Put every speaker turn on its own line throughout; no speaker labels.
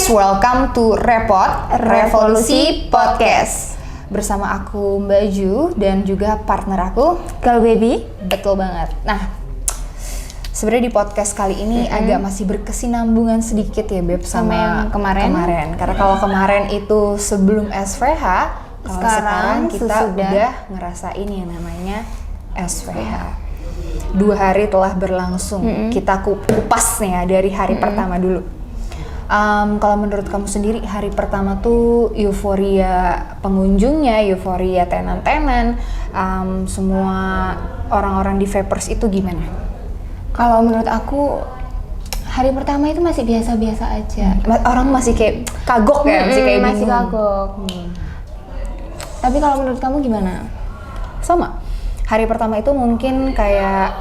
welcome to Repot Revolusi Podcast. Bersama aku Mbak Ju dan juga partner aku
Girl Baby.
Betul banget. Nah, sebenarnya di podcast kali ini agak masih berkesinambungan sedikit ya Beb sama
yang kemarin.
Karena kalau kemarin itu sebelum SVH, kalau sekarang kita
sesudah.
udah ngerasain yang namanya SVH. 2 hari telah berlangsung. Kita kupas nih ya dari hari pertama dulu. Kalau menurut kamu sendiri hari pertama tuh euforia pengunjungnya, euforia tenan-tenan, semua orang-orang di Vapers itu gimana?
Kalau menurut aku hari pertama itu masih biasa-biasa aja.
Orang masih kayak kagok ya, masih kayak
masih
bingung.
kagok. Tapi kalau menurut kamu gimana?
Sama. Hari pertama itu mungkin kayak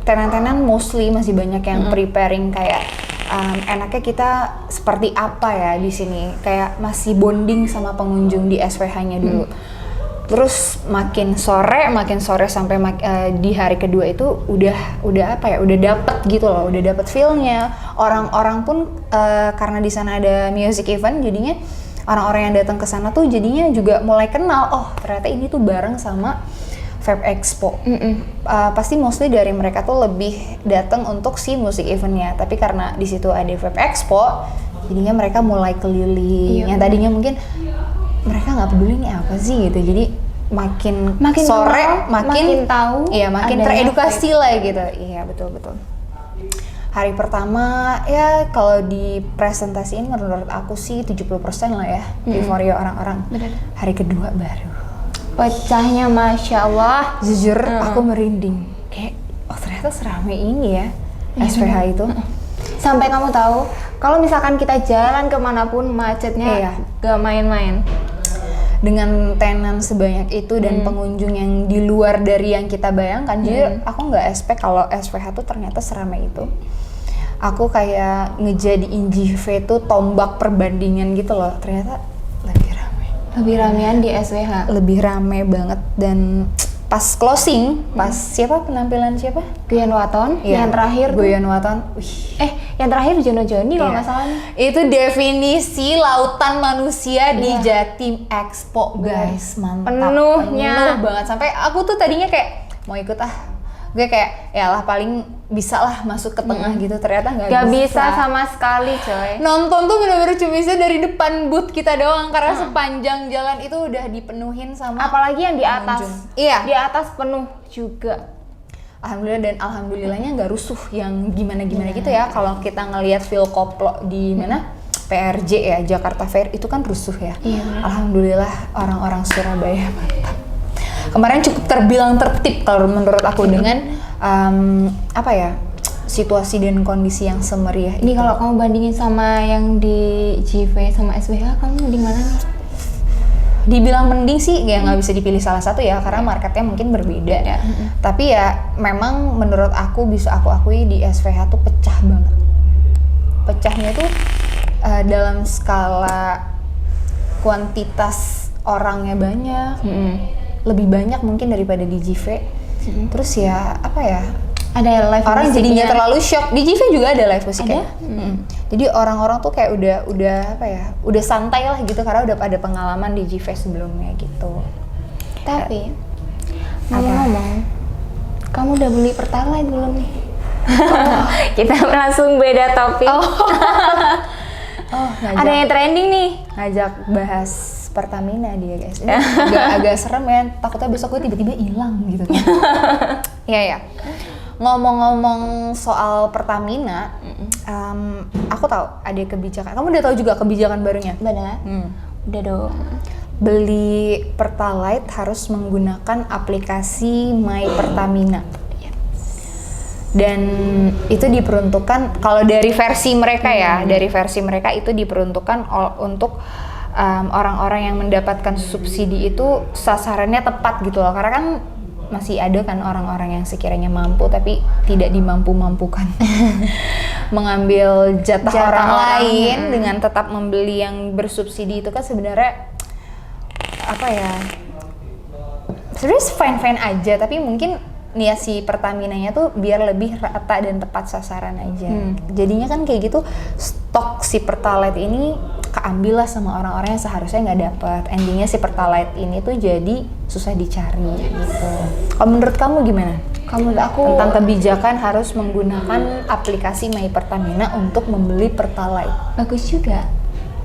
tenan-tenan mostly masih banyak yang preparing kayak enaknya kita seperti apa ya di sini, kayak masih bonding sama pengunjung di SVH-nya dulu. Terus makin sore sampai di hari kedua itu udah apa ya, udah dapet gitu loh, udah dapet feel-nya. Orang-orang pun karena di sana ada music event, jadinya orang-orang yang datang ke sana tuh jadinya juga mulai kenal, oh ternyata ini tuh bareng sama Vape Expo. Pasti mostly dari mereka tuh lebih datang untuk si music eventnya, tapi karena di situ ada Vape Expo, jadinya mereka mulai keliling. Yang tadinya mungkin mereka nggak peduli ini apa sih gitu, jadi makin sore
kenal, makin tahu,
iya makin teredukasi lah gitu. Iya betul. Hari pertama ya kalau dipresentasiin menurut aku sih 70% lah ya euforia orang-orang.
Bener.
Hari kedua baru
Pecahnya Masya Allah.
jujur aku merinding, kayak oh ternyata seramai ini ya SVH itu.
Sampai kamu tahu kalau misalkan kita jalan kemanapun macetnya gak main-main.
Dengan tenan sebanyak itu dan pengunjung yang di luar dari yang kita bayangkan, jujur aku nggak expect kalau SVH tuh ternyata seramai itu. Aku kayak ngejadiin JV tuh tombak perbandingan gitu loh, ternyata
Lebih ramean di SVH.
lebih rame banget. Dan pas closing, pas penampilan siapa?
Guyon Waton, yang terakhir tuh.
Guyon Waton.
Yang terakhir Jono Joni kalau nggak salah.
Itu definisi lautan manusia di Jatim Expo, guys. Mantap.
Penuhnya.
Penuh banget. Sampai aku tuh tadinya kayak mau ikut gue kayak ya lah paling bisa lah masuk ke tengah gitu, ternyata
Gak bisa sama sekali coy.
Nonton tuh bener-bener cuma bisa dari depan booth kita doang, karena sepanjang jalan itu udah dipenuhin sama
apalagi yang di atas.
Iya.
Di atas penuh juga.
Alhamdulillah, dan alhamdulillahnya nggak rusuh yang gimana-gimana gitu ya. Kalau kita ngelihat Phil Koplo di mana PRJ ya, Jakarta Fair itu kan rusuh ya. Alhamdulillah orang-orang Surabaya mantap. Kemarin cukup terbilang tertib kalau menurut aku dengan situasi dan kondisi yang semeriah.
Ini kalau kamu bandingin sama yang di JV sama SVH, kamu di mana nih?
Dibilang mending sih ya nggak bisa dipilih salah satu ya, karena marketnya mungkin berbeda. Tapi ya memang menurut aku bisa aku akui di SVH tuh pecah banget. Pecahnya tuh dalam skala kuantitas orangnya banyak. Lebih banyak mungkin daripada di JV. Terus ya
Ada live
orang
musiknya.
jadinya terlalu shock. Di JV juga ada live musiknya. Jadi orang-orang tuh kayak udah santai lah gitu, karena udah pada pengalaman di JV sebelumnya gitu.
Tapi ngomong-ngomong, kamu udah beli Pertalite belum nih? Kita langsung beda topik. Ada yang trending nih,
ngajak bahas Pertamina dia guys. Ini agak serem ya, takutnya besok gue tiba-tiba hilang gitu kan. Iya. Ngomong-ngomong soal Pertamina, aku tahu ada kebijakan. Kamu udah tahu juga kebijakan barunya?
benar? Udah dong.
Beli Pertalite harus menggunakan aplikasi My Pertamina. Dan itu diperuntukkan, kalau dari versi mereka itu diperuntukkan untuk orang-orang yang mendapatkan subsidi itu sasarannya tepat gitu loh, karena kan masih ada kan orang-orang yang sekiranya mampu tapi tidak dimampu-mampukan mengambil jatah orang lain dengan tetap membeli yang bersubsidi. Itu kan sebenarnya sebenarnya fine-fine aja, tapi mungkin si Pertaminanya tuh biar lebih rata dan tepat sasaran aja. Jadinya kan kayak gitu stok si Pertalite ini keambil lah sama orang-orang yang seharusnya nggak dapet. Endingnya si Pertalite ini tuh jadi susah dicari gitu. Kalau menurut kamu gimana?
Kalau menurut aku
Tentang kebijakan harus menggunakan aplikasi My Pertamina untuk membeli Pertalite.
bagus juga.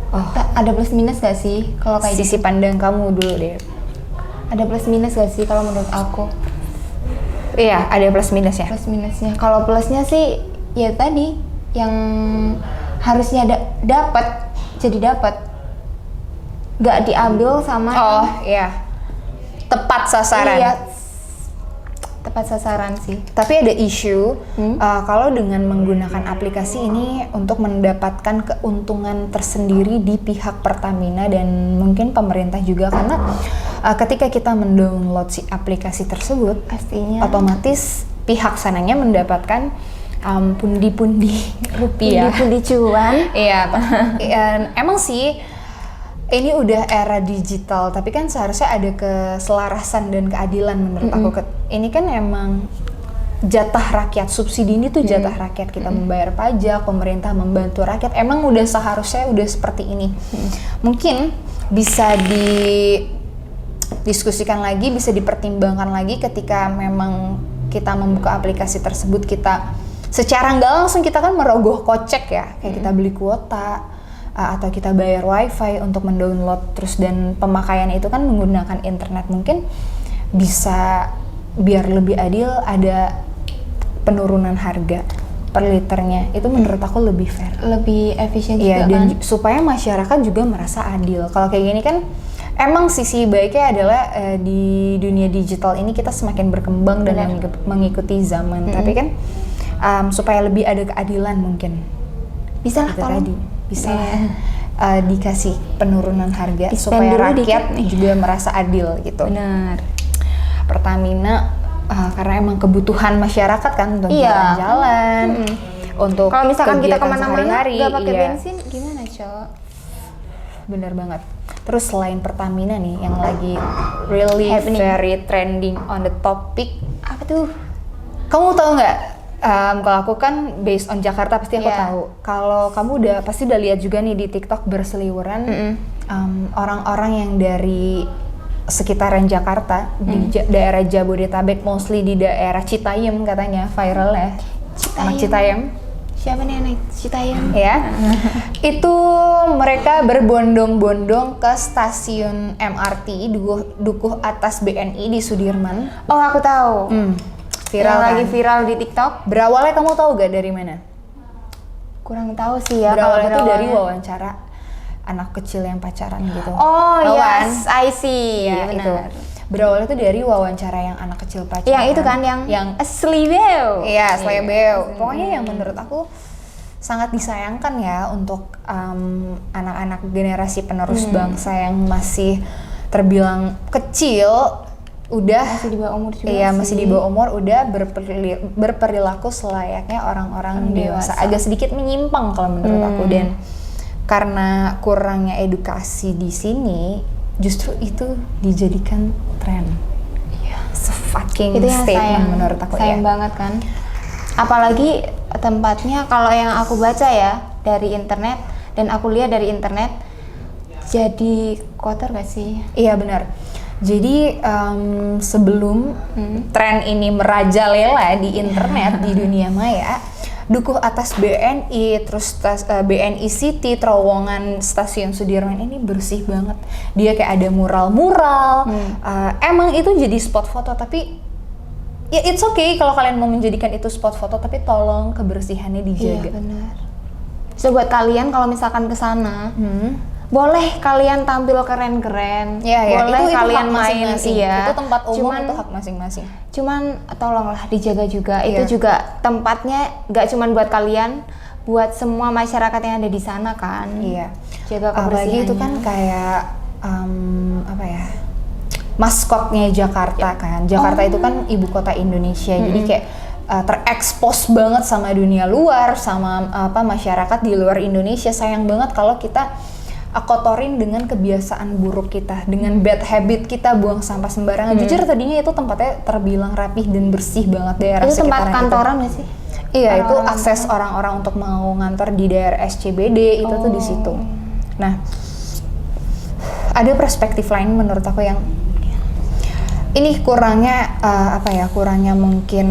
Oh,
Ada plus minus gak sih kalau kayak
sisi pandang kamu dulu deh.
Ada plus minus gak sih kalau menurut aku?
Iya, ada plus minus ya.
Plus minusnya. Kalau plusnya sih ya tadi yang harusnya dapat jadi dapat. Nggak diambil sama
Oh, iya. Tepat sasaran.
Iya. Tepat sasaran sih.
Tapi ada isu kalau dengan menggunakan aplikasi ini untuk mendapatkan keuntungan tersendiri di pihak Pertamina dan mungkin pemerintah juga, karena ketika kita mendownload si aplikasi tersebut,
Pastinya
otomatis pihak sananya mendapatkan pundi-pundi rupiah.
pundi-pundi cuan.
Iya, emang sih ini udah era digital, tapi kan seharusnya ada keselarasan dan keadilan menurut aku. Ini kan emang jatah rakyat, subsidi ini tuh jatah rakyat, kita membayar pajak, pemerintah membantu rakyat, emang udah seharusnya udah seperti ini. Mungkin bisa didiskusikan lagi, bisa dipertimbangkan lagi ketika memang kita membuka aplikasi tersebut, kita secara nggak langsung kita kan merogoh kocek ya, kayak kita beli kuota, atau kita bayar wifi untuk mendownload terus, dan pemakaian itu kan menggunakan internet. Mungkin bisa biar lebih adil ada penurunan harga per liternya, itu menurut aku lebih fair,
Lebih efisien
ya,
juga
dan
kan.
supaya masyarakat juga merasa adil. Kalau kayak gini kan emang sisi baiknya adalah di dunia digital ini kita semakin berkembang dan mengikuti zaman, tapi kan supaya lebih ada keadilan mungkin
Bisa lah
itu
tolong.
tadi bisa dikasih penurunan harga
Di-spend
supaya
dulu
rakyat
dikit nih.
juga merasa adil gitu.
Benar.
Pertamina karena emang kebutuhan masyarakat kan untuk
Iya.
jalan-jalan, untuk
Kalau misalkan kita
kegiatan
kemana-mana
sehari-hari,
nggak pakai
iya.
bensin, gimana Cok?
Bener banget. Terus selain Pertamina nih yang lagi really
Happening.
very trending on the topic,
Apa tuh?
kamu tahu nggak? Kalau aku kan based on Jakarta pasti aku
Iya.
tahu. Kalau kamu pasti udah lihat juga nih di TikTok berseliweran orang-orang yang dari sekitaran Jakarta di daerah Jabodetabek, mostly di daerah Citayam katanya viral ya. Anak Citayam.
Siapa nih anak Citayam?
Ya, itu mereka berbondong-bondong ke stasiun MRT Dukuh Atas BNI di Sudirman.
Oh, aku tahu.
Viral
Yang
kan?
lagi viral di TikTok.
Berawalnya kamu tahu gak dari mana?
Kurang tahu sih ya.
Berawalnya itu dari
berawalnya.
wawancara anak kecil yang pacaran gitu.
Oh
Tahu kan?
yes, I see.
Ya,
Benar.
itu. Berawalnya itu dari wawancara yang anak kecil pacaran.
Yang itu kan yang asli beo.
Iya, Slebeo. Pokoknya yang menurut aku sangat disayangkan ya untuk anak-anak generasi penerus bangsa yang masih terbilang kecil, udah
Masih di bawah umur juga.
iya,
sih.
masih di bawah umur, udah berperilaku selayaknya orang-orang dewasa. Agak sedikit menyimpang kalau menurut aku, dan karena kurangnya edukasi di sini, justru itu dijadikan tren.
Iya.
Fucking
Itu yang
statement
sayang,
menurut aku
sayang
ya.
banget kan. Apalagi tempatnya, kalau yang aku baca ya dari internet dan aku lihat dari internet, jadi kotor gak sih?
Iya benar. Jadi sebelum tren ini merajalela di internet di dunia maya, Dukuh Atas BNI, terus BNI City, terowongan stasiun Sudirman ini bersih banget. Dia kayak ada mural-mural. Emang itu jadi spot foto, tapi ya it's okay kalau kalian mau menjadikan itu spot foto, tapi tolong kebersihannya dijaga.
Iya benar. So buat kalian kalau misalkan ke sana, boleh kalian tampil keren-keren,
Ya,
boleh
itu
kalian
hak
main,
masing-masing.
iya.
Itu tempat umum,
Cuman-
itu hak masing-masing.
Cuman tolonglah dijaga juga.
Iya.
Itu juga tempatnya nggak cuman buat kalian, buat semua masyarakat yang ada di sana kan.
Iya.
Jaga
Apalagi
kebersihannya.
itu kan kayak apa ya, maskotnya Jakarta kan. Jakarta itu kan ibu kota Indonesia, jadi kayak terekspos banget sama dunia luar, sama masyarakat di luar Indonesia. Sayang banget kalau kita kotorin dengan kebiasaan buruk kita, dengan bad habit kita, buang sampah sembarangan. Jujur tadinya itu tempatnya terbilang rapih dan bersih banget daerah
Itu tempat
sekitaran
kantoran nggak sih?
Iya, itu
Orang-orang
akses orang-orang untuk mau ngantor di daerah SCBD itu tuh di situ. Nah, ada perspektif lain menurut aku yang ini kurangnya kurangnya mungkin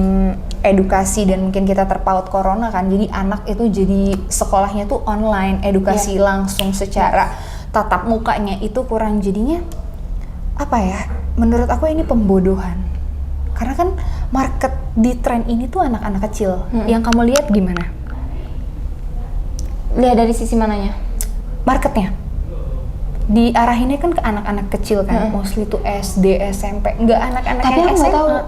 edukasi dan mungkin kita terpaut corona kan. Jadi anak itu jadi sekolahnya tuh online, edukasi langsung secara tatap mukanya itu kurang, jadinya menurut aku ini pembodohan. Karena kan market di tren ini tuh anak-anak kecil. Yang kamu lihat gimana?
Lihat dari sisi mananya?
Marketnya diarahinnya kan ke anak-anak kecil kan, mostly tuh SD, SMP, nggak anak-anak yang SMA.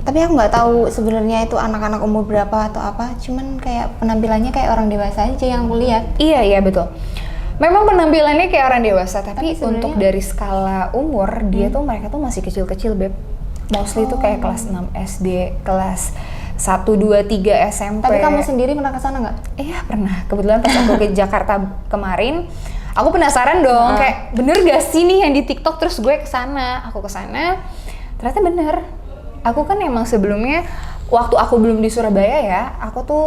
Tapi aku nggak tahu sebenarnya itu anak-anak umur berapa atau apa. Cuman kayak penampilannya kayak orang dewasa aja yang aku lihat.
Iya betul. Memang penampilannya kayak orang dewasa, tapi untuk dari skala umur dia tuh mereka tuh masih kecil-kecil, Beb. Mostly tuh kayak kelas 6 SD, kelas 1, 2, 3 SMP.
Tapi kamu sendiri pernah ke sana nggak?
Iya pernah. Kebetulan pas aku ke Jakarta kemarin, aku penasaran dong, kayak bener gak sih nih yang di TikTok, terus gue kesana. Aku kesana, ternyata bener. Aku kan emang sebelumnya, waktu aku belum di Surabaya ya, aku tuh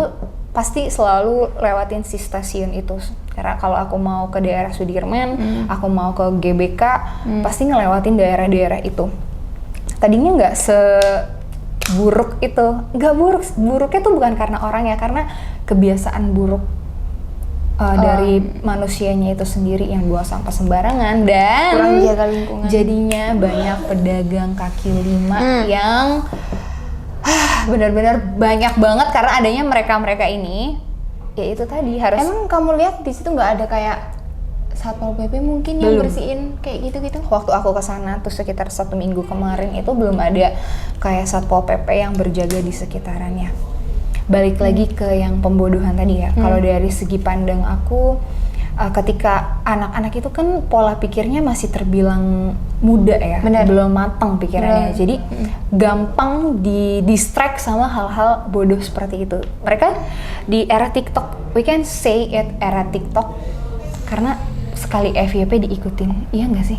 pasti selalu lewatin si stasiun itu. Karena kalau aku mau ke daerah Sudirman, aku mau ke GBK, pasti ngelewatin daerah-daerah itu. Tadinya nggak seburuk itu, nggak buruk. Buruknya tuh bukan karena orangnya, karena kebiasaan buruk dari manusianya itu sendiri yang buang sampah sembarangan dan
kurang jaga lingkungan.
Jadinya banyak pedagang kaki lima yang benar-benar banyak banget karena adanya mereka ini. Ya itu tadi harus.
Emang kamu lihat di situ nggak ada kayak Satpol PP mungkin yang bersihin kayak gitu-gitu?
Waktu aku kesana tuh sekitar 1 minggu kemarin itu belum ada kayak Satpol PP yang berjaga di sekitarannya. Balik lagi ke yang pembodohan tadi ya. Kalau dari segi pandang aku, ketika anak-anak itu kan pola pikirnya masih terbilang muda ya, belum matang pikirannya. Jadi gampang di distract sama hal-hal bodoh seperti itu. Mereka di era TikTok, we can say it era TikTok, karena sekali FYP diikutin, iya nggak sih?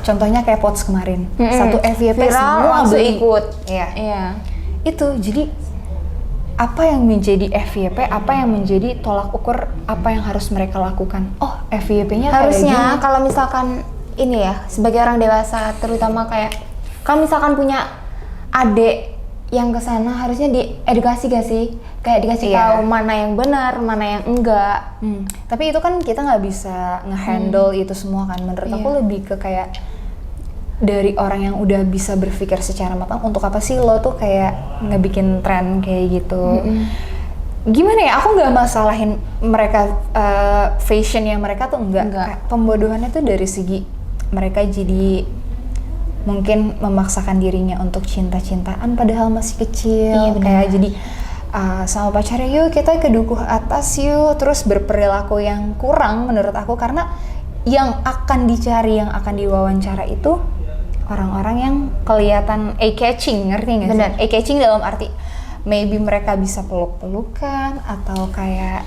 Contohnya kayak POTS kemarin, satu FYP semua
langsung
beli.
ikut.
Iya. Itu jadi apa yang menjadi FYP, apa yang menjadi tolak ukur apa yang harus mereka lakukan. Oh, FYP-nya
harusnya kalau misalkan ini ya, sebagai orang dewasa terutama kayak kalau misalkan punya adik yang kesana harusnya diedukasi gak sih? Kayak dikasih tahu mana yang benar, mana yang enggak.
Tapi itu kan kita nggak bisa ngehandle itu semua kan. Menurut aku lebih ke kayak dari orang yang udah bisa berpikir secara matang, untuk apa sih lo tuh kayak ngebikin tren kayak gitu. Gimana ya, aku nggak masalahin mereka fashion yang mereka tuh enggak. Pembodohannya tuh dari segi mereka jadi mungkin memaksakan dirinya untuk cinta-cintaan padahal masih kecil. Kayak jadi sama pacarnya, yuk kita ke dukuh atas yuk, terus berperilaku yang kurang menurut aku. Karena yang akan dicari, yang akan diwawancara itu orang-orang yang kelihatan eye-catching, ngerti nggak sih? Eye-catching dalam arti maybe mereka bisa peluk-pelukan atau kayak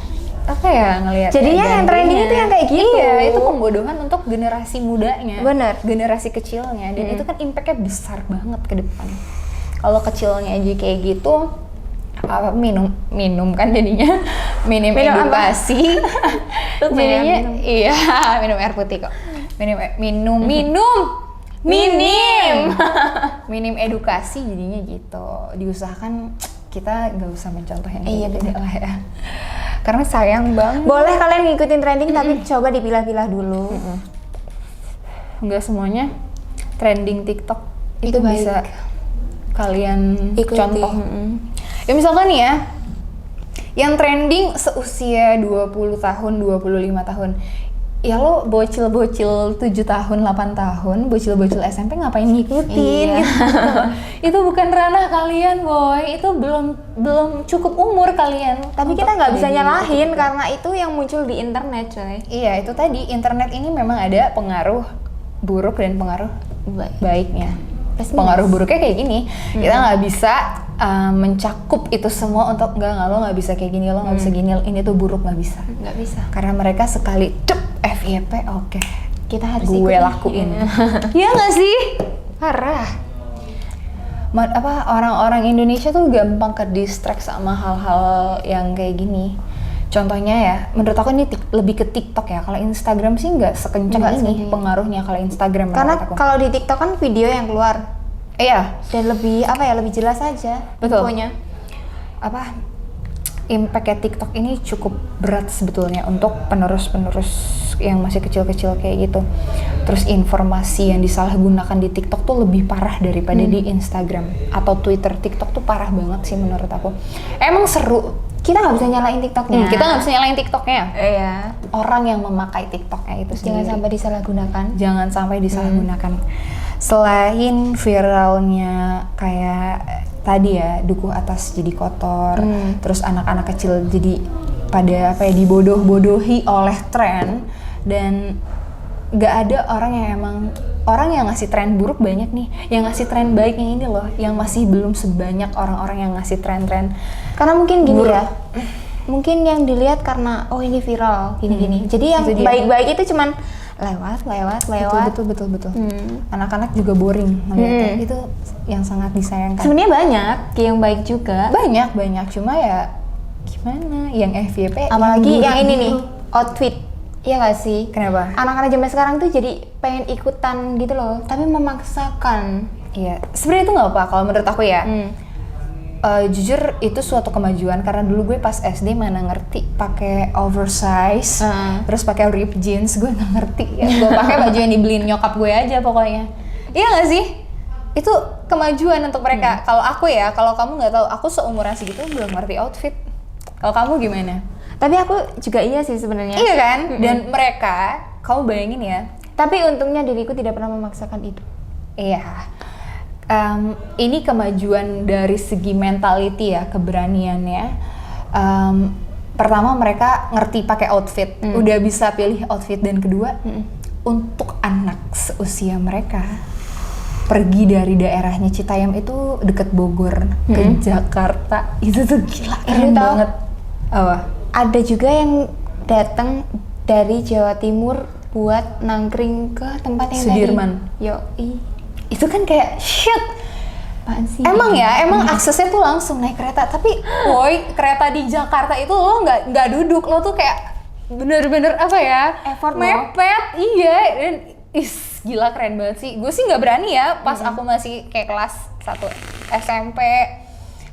apa ya, ngelihat
jadinya yang trending itu yang kayak gitu.
Iya, itu pembodohan untuk generasi mudanya, generasi kecilnya, dan itu kan impactnya besar banget ke depan. Kalau kecilnya aja kayak gitu, apa minum kan jadinya minim edukasi. Jadinya iya, minum air putih kok. Minim edukasi jadinya gitu. Diusahakan kita nggak usah mencontoh yang gitu lah ya. Karena sayang banget.
Boleh kalian ngikutin trending tapi coba dipilah-pilah dulu.
Nggak semuanya trending TikTok itu bisa kalian contoh. Ya misalkan nih ya, yang trending seusia 20 tahun, 25 tahun. Ya lo bocil-bocil 7 tahun, 8 tahun, bocil-bocil SMP ngapain ngikutin gitu. Itu bukan ranah kalian, boy. Itu belum cukup umur kalian.
Tapi kita nggak bisa nyalahin karena itu yang muncul di internet, coy.
Iya, itu tadi internet ini memang ada pengaruh buruk dan pengaruh baiknya. Pengaruh buruknya kayak gini, kita nggak bisa mencakup itu semua untuk lo nggak bisa kayak gini, lo nggak bisa gini, ini tuh buruk, nggak bisa.
Nggak bisa.
Karena mereka sekali FYP FYP oke.
Kita harus
Gue
ikutin.
lakuin. Iya nggak sih?
Parah.
Orang-orang Indonesia tuh gampang ke distract sama hal-hal yang kayak gini. Contohnya ya, menurut aku ini lebih ke TikTok ya. Kalau Instagram sih nggak sekencang
Nggak
ini
sih.
pengaruhnya kalau Instagram.
Karena
menurut aku.
kalau di TikTok kan video yang keluar
Iya,
dan lebih lebih jelas aja
Betul.
infonya.
Impact-nya TikTok ini cukup berat sebetulnya untuk penerus-penerus yang masih kecil-kecil kayak gitu. Terus informasi yang disalahgunakan di TikTok tuh lebih parah daripada di Instagram atau Twitter. TikTok tuh parah banget sih menurut aku. Emang seru.
Kita nggak bisa nyalain TikToknya.
Kita nggak bisa nyalain TikToknya.
Iya.
Orang yang memakai TikToknya itu
Jangan
sendiri.
sampai disalahgunakan.
Jangan sampai disalahgunakan. Selain viralnya kayak tadi ya, dukuh atas jadi kotor, terus anak-anak kecil jadi pada dibodoh-bodohi oleh tren, dan nggak ada orang yang ngasih tren buruk banyak nih, yang ngasih tren baiknya ini loh, yang masih belum sebanyak orang-orang yang ngasih tren-tren.
Karena mungkin gini
buruk.
ya, mungkin yang dilihat karena oh ini viral gini-gini. Jadi yang
Itu dia.
baik-baik itu cuman lewat.
Betul. Anak-anak juga boring ngeliatnya. Itu yang sangat disayangkan.
Sebenarnya banyak yang baik juga.
banyak cuma ya gimana yang FYP
Apalagi yang ini nih,
buruk.
outfit. Iya gak sih?
Kenapa?
Anak-anak zaman sekarang tuh jadi pengen ikutan gitu loh, tapi memaksakan.
Iya, sebenarnya itu nggak apa kalau menurut aku ya. Jujur itu suatu kemajuan karena dulu gue pas SD mana ngerti pakai oversize, terus pakai ripped jeans, gue nggak ngerti ya. Gue pakai baju yang dibeliin nyokap gue aja pokoknya. Iya nggak sih? Itu kemajuan untuk mereka. Kalau aku ya, kalau kamu nggak tahu, aku seumuran segitu belum ngerti outfit. Kalau kamu gimana?
Tapi aku juga iya sih sebenarnya.
Iya kan? Dan mereka, kamu bayangin ya.
Tapi untungnya diriku tidak pernah memaksakan itu.
Iya. Ini kemajuan dari segi mentality ya, keberaniannya. Pertama mereka ngerti pakai outfit, udah bisa pilih outfit, dan kedua untuk anak seusia mereka pergi dari daerahnya Citayam itu deket Bogor ke Jakarta, itu tuh gila keren
tahu?
banget. Apa?
Ada juga yang datang dari Jawa Timur buat nangkring ke tempat yang
Sudirman.
tadi. Yoi.
Itu kan kayak shit.
Apaan sih?
Emang aksesnya tuh langsung naik kereta, tapi woi, kereta di Jakarta itu lo nggak duduk, lo tuh kayak bener-bener
Effort
mepet. Iya, dan gila keren banget sih. Gue sih nggak berani ya pas aku masih kayak kelas 1 SMP,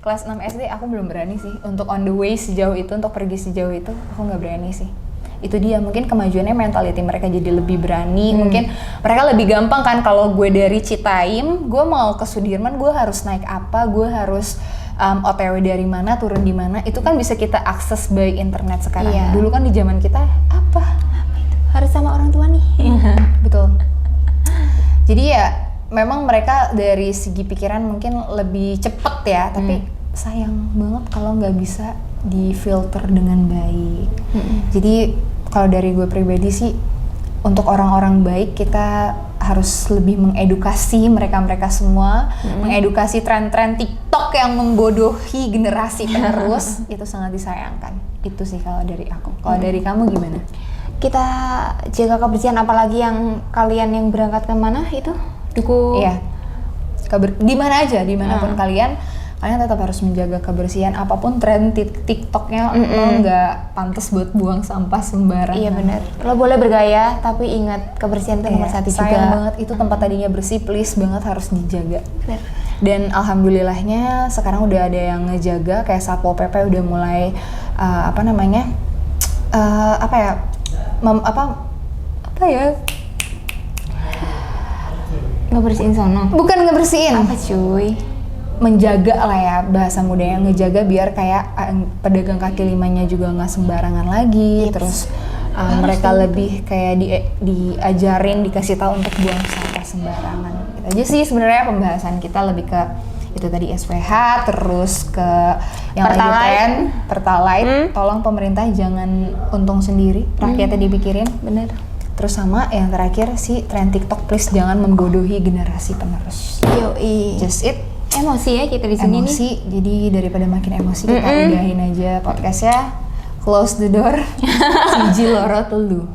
kelas 6 SD, aku belum berani sih untuk on the way sejauh itu, untuk pergi sejauh itu aku nggak berani sih. Itu dia, mungkin kemajuannya mentality mereka jadi lebih berani. Mungkin mereka lebih gampang kan. Kalau gue dari Citayam, gue mau ke Sudirman, gue harus naik apa, gue harus OTW dari mana, turun di mana, itu kan bisa kita akses by internet sekarang.
Iya.
Dulu kan di zaman kita apa itu
Harus sama orang tua nih.
betul. Jadi ya memang mereka dari segi pikiran mungkin lebih cepet ya, tapi sayang banget kalau nggak bisa difilter dengan baik. Jadi kalau dari gue pribadi sih, untuk orang-orang baik kita harus lebih mengedukasi mereka semua, mengedukasi tren-tren TikTok yang membodohi generasi penerus. Itu sangat disayangkan. Itu sih kalau dari aku. Kalau dari kamu gimana?
Kita jaga kebersihan, apalagi yang kalian yang berangkat ke mana itu?
Iya. Di mana aja, dimanapun kalian tetap harus menjaga kebersihan. Apapun tren TikToknya, lo nggak pantas buat buang sampah sembarangan.
Iya benar. Lo boleh bergaya, tapi ingat kebersihan itu nomor satu juga.
Sayang banget, itu tempat tadinya bersih, please banget harus dijaga.
Benar.
Dan alhamdulillahnya sekarang udah ada yang ngejaga, kayak Satpol PP udah mulai
Ngebersihin sono.
bukan ngebersihin,
Apa cuy?
menjaga lah ya, bahasa mudanya, ngejaga biar kayak pedagang kaki limanya juga nggak sembarangan lagi. Terus mereka lebih kayak diajarin, dikasih tahu untuk buang sampah sembarangan. Gitu aja sih sebenarnya pembahasan kita, lebih ke itu tadi SPH, terus ke yang lagi tren Pertalite. Tolong pemerintah jangan untung sendiri, rakyatnya dipikirin.
Bener.
Terus sama yang terakhir sih, tren TikTok please jangan membodohi generasi penerus.
Yoi.
Just it.
Emosi ya kita di sini nih.
Emosi, jadi daripada makin emosi kita udahin aja podcastnya. Close the door. Siji loro telu.